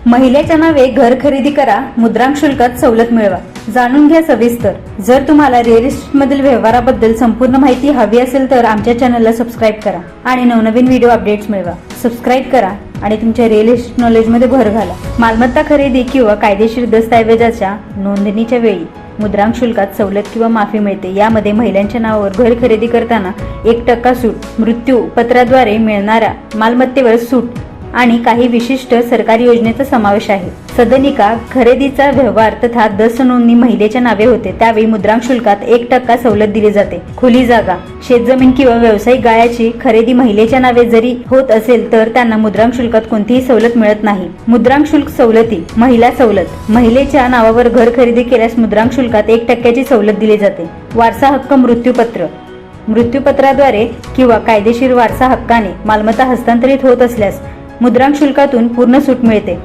महिलेच्या नावे घर खरेदी करा, मुद्रांक शुल्कात सवलत मिळवा। जाणून घ्या सविस्तर। जर तुम्हाला रिअल इस्टेटमधील व्यवहाराबद्दल संपूर्ण माहिती हवी असेल तर आमच्या चॅनलला सबस्क्राईब करा आणि नवनवीन व्हिडिओ अपडेट्स मिळवा। सबस्क्राईब करा आणि तुमच्या रिअल इस्टेट नॉलेजमध्ये भर घाला। मालमत्ता खरेदी किंवा कायदेशीर दस्तऐवजाच्या नोंदणीच्या वेळी मुद्रांक शुल्कात सवलत किंवा माफी मिळते। यामध्ये महिलांच्या नावावर घर खरेदी करताना 1% सूट, मृत्यू पत्राद्वारे मिळणाऱ्या मालमत्तेवर सूट आणि काही विशिष्ट सरकारी योजनेचा समावेश आहे। सदनिका खरेदीचा व्यवहार तथा दस्त नोंदणी महिलेच्या नावे होते त्यावेळी मुद्रांक शुल्कात 1% सवलत दिली जाते। खुली जागा, शेतजमीन किंवा व्यावसायिक गाळ्याची खरेदी महिलेच्या नावे जरी होत असेल तर त्यांना मुद्रांक शुल्कात कोणतीही सवलत मिळत नाही। मुद्रांक शुल्क सवलती, महिला सवलत, महिलेच्या नावावर घर खरेदी केल्यास मुद्रांक शुल्कात 1% सवलत दिली जाते। वारसा हक्क मृत्यूपत्र, मृत्यूपत्राद्वारे किंवा कायदेशीर वारसा हक्काने मालमत्ता हस्तांतरित होत असल्यास मुद्रांक शुल्कातून पूर्ण सूट मिळते।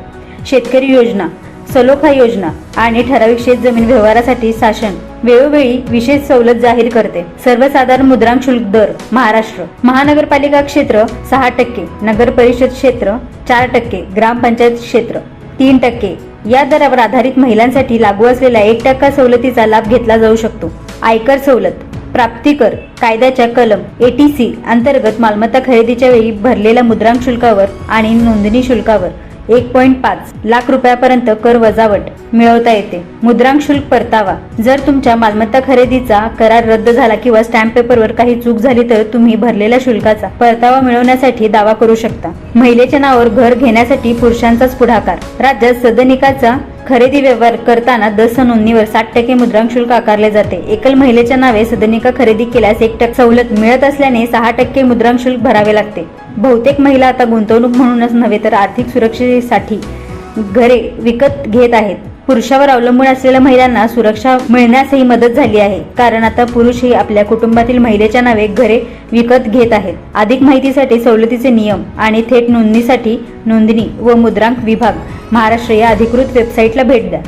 शेतकरी योजना, सलोखा योजना आणि ठराविक शेतजमीन व्यवहारासाठी शासन वेळोवेळी विशेष सवलत जाहीर करते। सर्वसाधारण मुद्रांक शुल्क दर महाराष्ट्र, महानगरपालिका क्षेत्र 6%, नगर परिषद क्षेत्र 4%, ग्रामपंचायत क्षेत्र 3%। या दरावर आधारित महिलांसाठी लागू असलेल्या 1% सवलतीचा लाभ घेतला जाऊ शकतो। आयकर सवलत, प्राप्ती कर कायद्याच्या कलम 80C अंतर्गत मालमत्ता खरेदीच्या वेळी भरलेल्या मुद्रांक शुल्कावर आणि नोंदणी शुल्कावर 1.5 लाख रुपयापर्यंत कर वजावट मिळवता येते। मुद्रांक शुल्क परतावा, जर तुमच्या मालमत्ता खरेदीचा करार रद्द झाला किंवा स्टॅम्प पेपरवर काही चूक झाली तर तुम्ही भरलेल्या शुल्काचा परतावा मिळवण्यासाठी दावा करू शकता। महिलेच्या नावावर घर घेण्यासाठी पुरुषांचाच पुढाकार, राज्यात सदनिकाचा खरेदी व्यवहार करताना दस्त नोंदणीवर 60% मुद्रांक शुल्क आकारले जाते। एकल महिलेच्या नावे सदनिका खरेदी केल्यास 1% सवलत मिळत असल्याने 6% मुद्रांक शुल्क भरावे लागते। बहुतेक महिला आता गुंतवणूक म्हणूनच नव्हे तर आर्थिक सुरक्षेसाठी घरे विकत घेत आहेत। पुरुषावर अवलंबून असलेल्या महिलांना सुरक्षा मिळण्यासही मदत झाली आहे, कारण आता पुरुषही आपल्या कुटुंबातील महिलेच्या नावे घरे विकत घेत आहेत। अधिक माहितीसाठी सवलतीचे नियम आणि थेट नोंदणीसाठी नोंदणी व मुद्रांक विभाग महाराष्ट्र या अधिकृत वेबसाईटला भेट द्या।